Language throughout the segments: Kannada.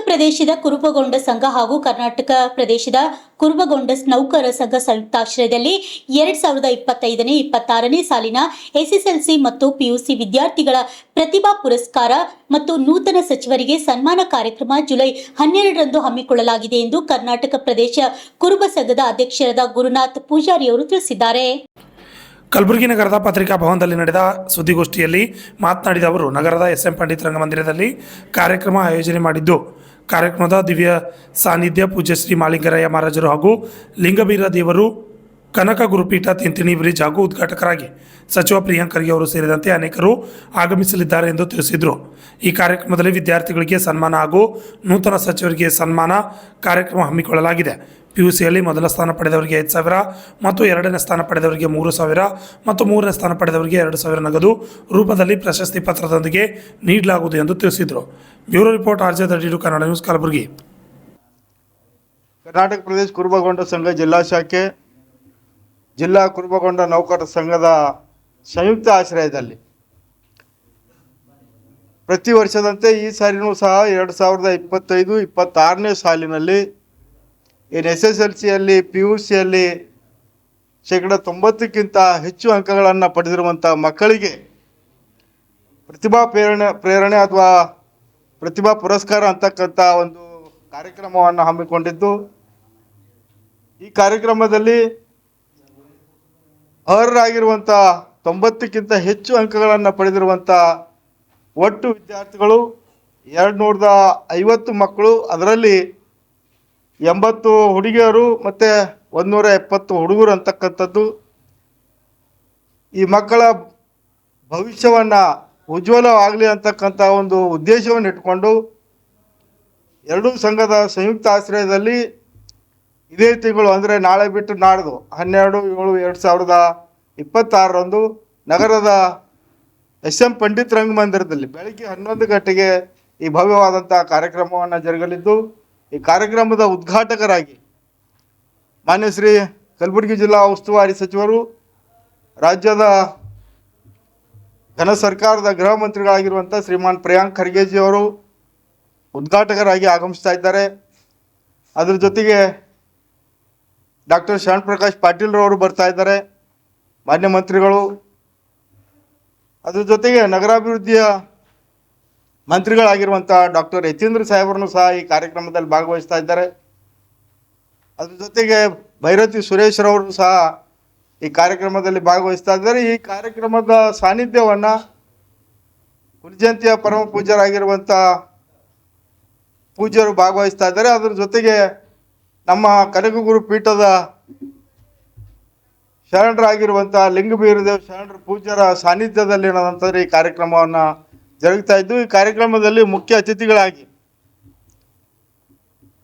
ಪ್ರದೇಶದ ಕುರುಬಗೊಂಡ ಸಂಘ ಹಾಗೂ ಕರ್ನಾಟಕ ಪ್ರದೇಶದ ಕುರುಬಗೊಂಡ ನೌಕರರ ಸಂಘ ಸಂಯುಕ್ತಾಶ್ರಯದಲ್ಲಿ 2025-26ನೇ ಸಾಲಿನ ಎಸ್ಎಸ್ಎಲ್ಸಿ ಮತ್ತು ಪಿಯುಸಿ ವಿದ್ಯಾರ್ಥಿಗಳ ಪ್ರತಿಭಾ ಪುರಸ್ಕಾರ ಮತ್ತು ನೂತನ ಸಚಿವರಿಗೆ ಸನ್ಮಾನ ಕಾರ್ಯಕ್ರಮ ಜುಲೈ 12ರಂದು ಹಮ್ಮಿಕೊಳ್ಳಲಾಗಿದೆ ಎಂದು ಕರ್ನಾಟಕ ಪ್ರದೇಶ ಕುರುಬ ಸಂಘದ ಅಧ್ಯಕ್ಷರಾದ ಗುರುನಾಥ್ ಪೂಜಾರಿ ಅವರು ತಿಳಿಸಿದ್ದಾರೆ. ಕಲಬುರಗಿ ನಗರದ ಪತ್ರಿಕಾ ಭವನದಲ್ಲಿ ನಡೆದ ಸುದ್ದಿಗೋಷ್ಠಿಯಲ್ಲಿ ಮಾತನಾಡಿದ ಅವರು, ನಗರದ ಎಸ್.ಎಂ. ಪಂಡಿತ್ ರಂಗಮಂದಿರದಲ್ಲಿ ಕಾರ್ಯಕ್ರಮ ಆಯೋಜನೆ ಮಾಡಿದ್ದು, ಕಾರ್ಯಕ್ರಮದ ದಿವ್ಯ ಸಾನ್ನಿಧ್ಯ ಪೂಜ್ಯ ಶ್ರೀ ಮಾಳಿಂಗರಾಯ ಮಹಾರಾಜರು ಹಾಗೂ ಲಿಂಗಬೀರ ದೇವರು ಕನಕ ಗುರುಪೀಠ ತಿಂತಿಣಿ ಬ್ರಿಡ್ಜ್ ಹಾಗೂ ಉದ್ಘಾಟಕರಾಗಿ ಸಚಿವ ಪ್ರಿಯಾಂಕ್ ಖರ್ಗೆ ಅವರು ಸೇರಿದಂತೆ ಅನೇಕರು ಆಗಮಿಸಲಿದ್ದಾರೆ ಎಂದು ತಿಳಿಸಿದರು. ಈ ಕಾರ್ಯಕ್ರಮದಲ್ಲಿ ವಿದ್ಯಾರ್ಥಿಗಳಿಗೆ ಸನ್ಮಾನ ಹಾಗೂ ನೂತನ ಸಚಿವರಿಗೆ ಸನ್ಮಾನ ಕಾರ್ಯಕ್ರಮ ಹಮ್ಮಿಕೊಳ್ಳಲಾಗಿದೆ. ಪಿಯುಸಿಯಲ್ಲಿ ಮೊದಲ ಸ್ಥಾನ ಪಡೆದವರಿಗೆ 5,000 ಮತ್ತು 2ನೇ ಸ್ಥಾನ ಪಡೆದವರಿಗೆ 3,000 ಮತ್ತು 3ನೇ ಸ್ಥಾನ ಪಡೆದವರಿಗೆ 2,000 ನಗದು ರೂಪದಲ್ಲಿ ಪ್ರಶಸ್ತಿ ಪತ್ರದೊಂದಿಗೆ ನೀಡಲಾಗುವುದು ಎಂದು ತಿಳಿಸಿದರು. Bureau report RJ32 Kannada news Kalaburagi. Karnataka ಪ್ರದೇಶ ಕುರುಬಗೊಂಡ ಸಂಘ ಜಿಲ್ಲಾ ಶಾಖೆ ಜಿಲ್ಲಾ ಕುರುಬಗೊಂಡ ನೌಕರರ ಸಂಘದ ಸಂಯುಕ್ತ ಆಶ್ರಯದಲ್ಲಿ ಪ್ರತಿ ವರ್ಷದಂತೆ ಈ ಸಾರಿನೂ ಸಹ 2025-26ನೇ ಸಾಲಿನಲ್ಲಿ SSLCಯಲ್ಲಿ PUCಯಲ್ಲಿ 90%ಕ್ಕಿಂತ ಹೆಚ್ಚು ಅಂಕಗಳನ್ನು ಪಡೆದಿರುವಂಥ ಮಕ್ಕಳಿಗೆ ಪ್ರತಿಭಾ ಪ್ರೇರಣೆ ಅಥವಾ ಪ್ರತಿಭಾ ಪುರಸ್ಕಾರ ಅಂತಕ್ಕಂಥ ಒಂದು ಕಾರ್ಯಕ್ರಮವನ್ನು ಹಮ್ಮಿಕೊಂಡಿದ್ದು, ಈ ಕಾರ್ಯಕ್ರಮದಲ್ಲಿ ಅರ್ಹರಾಗಿರುವಂಥ 90ಕ್ಕಿಂತ ಹೆಚ್ಚು ಅಂಕಗಳನ್ನು ಪಡೆದಿರುವಂಥ ಒಟ್ಟು ವಿದ್ಯಾರ್ಥಿಗಳು 250 ಮಕ್ಕಳು, ಅದರಲ್ಲಿ 80 ಹುಡುಗಿಯರು ಮತ್ತು 170 ಹುಡುಗರು ಅಂತಕ್ಕಂಥದ್ದು. ಈ ಮಕ್ಕಳ ಭವಿಷ್ಯವನ್ನು ಉಜ್ವಲವಾಗಲಿ ಅಂತಕ್ಕಂಥ ಒಂದು ಉದ್ದೇಶವನ್ನು ಇಟ್ಕೊಂಡು ಎರಡೂ ಸಂಘದ ಸಂಯುಕ್ತ ಆಶ್ರಯದಲ್ಲಿ ಇದೇ ತಿಂಗಳು ಅಂದರೆ ನಾಳೆ ಬಿಟ್ಟು ನಾಡ್ದು 12/7/2026ರಂದು ನಗರದ ಎಸ್.ಎಂ. ಪಂಡಿತ್ ರಂಗಮಂದಿರದಲ್ಲಿ ಬೆಳಗ್ಗೆ 11 ಗಂಟೆಗೆ ಈ ಭವ್ಯವಾದಂಥ ಕಾರ್ಯಕ್ರಮವನ್ನು ಜರುಗಲಿದ್ದು, ಈ ಕಾರ್ಯಕ್ರಮದ ಉದ್ಘಾಟಕರಾಗಿ ಮಾನ್ಯ ಶ್ರೀ ಕಲಬುರಗಿ ಜಿಲ್ಲಾ ಉಸ್ತುವಾರಿ ಸಚಿವರು, ರಾಜ್ಯದ ಘನ ಸರ್ಕಾರದ ಗೃಹ ಮಂತ್ರಿಗಳಾಗಿರುವಂಥ ಶ್ರೀಮಾನ್ ಪ್ರಿಯಾಂಕ್ ಖರ್ಗೆಜಿಯವರು ಉದ್ಘಾಟಕರಾಗಿ ಆಗಮಿಸ್ತಾ ಇದ್ದಾರೆ. ಅದರ ಜೊತೆಗೆ ಡಾಕ್ಟರ್ ಶ್ಯಾಮ್ ಪ್ರಕಾಶ್ ಪಾಟೀಲ್ರವರು ಬರ್ತಾ ಇದ್ದಾರೆ, ಮಾನ್ಯ ಮಂತ್ರಿಗಳು. ಅದ್ರ ಜೊತೆಗೆ ನಗರಾಭಿವೃದ್ಧಿಯ ಮಂತ್ರಿಗಳಾಗಿರುವಂಥ ಡಾಕ್ಟರ್ ಯತೀಂದ್ರ ಸಾಹೇಬರನ್ನು ಸಹ ಈ ಕಾರ್ಯಕ್ರಮದಲ್ಲಿ ಭಾಗವಹಿಸ್ತಾ ಇದ್ದಾರೆ. ಅದ್ರ ಜೊತೆಗೆ ಭೈರತಿ ಸುರೇಶ್ರವರು ಸಹ ಈ ಕಾರ್ಯಕ್ರಮದಲ್ಲಿ ಭಾಗವಹಿಸ್ತಾ ಇದ್ದಾರೆ. ಈ ಕಾರ್ಯಕ್ರಮದ ಸಾನ್ನಿಧ್ಯವನ್ನು ಹುಲಿಜಯಂತಿಯ ಪರಮ ಪೂಜ್ಯರಾಗಿರುವಂಥ ಪೂಜ್ಯರು ಭಾಗವಹಿಸ್ತಾ ಇದ್ದಾರೆ. ಅದ್ರ ಜೊತೆಗೆ ನಮ್ಮ ಕನಕಗುರು ಪೀಠದ ಶರಣರಾಗಿರುವಂಥ ಲಿಂಗಬೀರದೇವ ಶರಣರ ಪೂಜ್ಯರ ಸಾನ್ನಿಧ್ಯದಲ್ಲಿ ನಂತರ ಈ ಕಾರ್ಯಕ್ರಮವನ್ನು ಜರುಗ್ತಾ ಇದ್ದು, ಈ ಕಾರ್ಯಕ್ರಮದಲ್ಲಿ ಮುಖ್ಯ ಅತಿಥಿಗಳಾಗಿ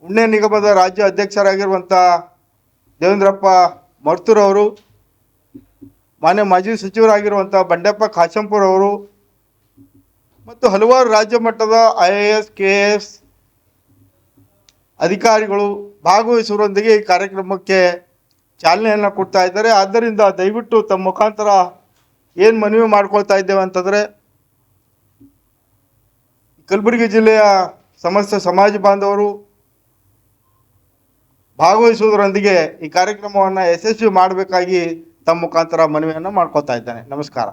ಉಣ್ಣೆ ನಿಗಮದ ರಾಜ್ಯ ಅಧ್ಯಕ್ಷರಾಗಿರುವಂಥ ದೇವೇಂದ್ರಪ್ಪ ಮರ್ತೂರವರು, ಮಾನ್ಯ ಮಾಜಿ ಸಚಿವರಾಗಿರುವಂಥ ಬಂಡೆಪ್ಪ ಖಾಶಂಪುರ್ ಅವರು ಮತ್ತು ಹಲವಾರು ರಾಜ್ಯ ಮಟ್ಟದ IAS KS ಅಧಿಕಾರಿಗಳು ಭಾಗವಹಿಸುವರೊಂದಿಗೆ ಈ ಕಾರ್ಯಕ್ರಮಕ್ಕೆ ಚಾಲನೆಯನ್ನು ಕೊಡ್ತಾ ಇದ್ದಾರೆ. ಆದ್ದರಿಂದ ದಯವಿಟ್ಟು ತಮ್ಮ ಮುಖಾಂತರ ಏನು ಮನವಿ ಮಾಡ್ಕೊಳ್ತಾ ಇದ್ದೇವೆ ಅಂತಂದರೆ, ಕಲಬುರಗಿ ಜಿಲ್ಲೆಯ ಸಮಸ್ತ ಸಮಾಜ ಬಾಂಧವರು ಭಾಗವಹಿಸುವುದರೊಂದಿಗೆ ಈ ಕಾರ್ಯಕ್ರಮವನ್ನು ಯಶಸ್ವಿ ಮಾಡಬೇಕಾಗಿ ತಮ್ಮ ಮುಖಾಂತರ ಮನವಿಯನ್ನು ಮಾಡ್ಕೊಳ್ತಾ ಇದ್ದೇನೆ. ನಮಸ್ಕಾರ.